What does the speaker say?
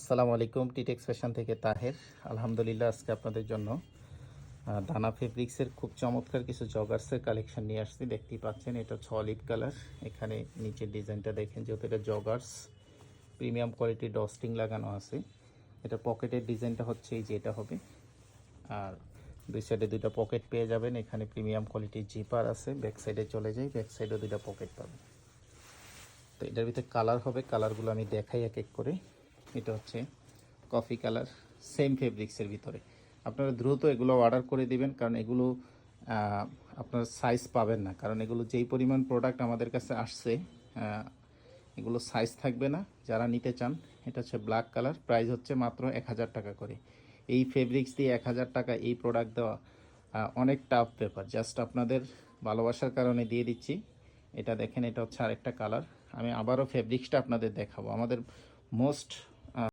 আসসালামু আলাইকুম। টিটেক্স ফ্যাশন থেকে তাহের। আলহামদুলিল্লাহ, আজকে আপনাদের জন্য দানা ফেব্রিক্সের খুব চমৎকার কিছু জগার্সের কালেকশন নিয়ে আসছি। দেখতেই পাচ্ছেন, এটা হচ্ছে অলিভ কালার। এখানে নিচের ডিজাইনটা দেখেন, যেহেতু এটা জগার্স, প্রিমিয়াম কোয়ালিটির ডস্টিং লাগানো আছে। এটা পকেটের ডিজাইনটা হচ্ছে এই যে এটা হবে, আর দুই সাইডে দুইটা পকেট পেয়ে যাবেন। এখানে প্রিমিয়াম কোয়ালিটির জিপার আছে। ব্যাক সাইডে চলে যাই, ব্যাক সাইডেও দুইটা পকেট পাবেন। তো এটার ভিতরে কালার হবে, কালারগুলো আমি দেখাই এক এক করে। এটা হচ্ছে কফি কালার, সেম ফেব্রিক্সের ভিতরে। আপনারা দ্রুত এগুলো অর্ডার করে দিবেন, কারণ এগুলো আপনার সাইজ পাবেন না, কারণ এগুলো যেই পরিমাণ প্রোডাক্ট আমাদের কাছে আসছে, এগুলো সাইজ থাকবে না। যারা নিতে চান, এটা হচ্ছে ব্ল্যাক কালার, প্রাইস হচ্ছে মাত্র 1000 টাকা করে। এই ফেব্রিক্স দিয়ে 1000 টাকা এই প্রোডাক্ট দেওয়া অনেক টাফ ব্যাপার। জাস্ট আপনাদের ভালোবাসার কারণে দিয়ে দিচ্ছি। এটা দেখেন, এটা হচ্ছে আরেকটা কালার। আমি আবারও ফেব্রিক্সটা আপনাদের দেখাবো। আমাদের মোস্ট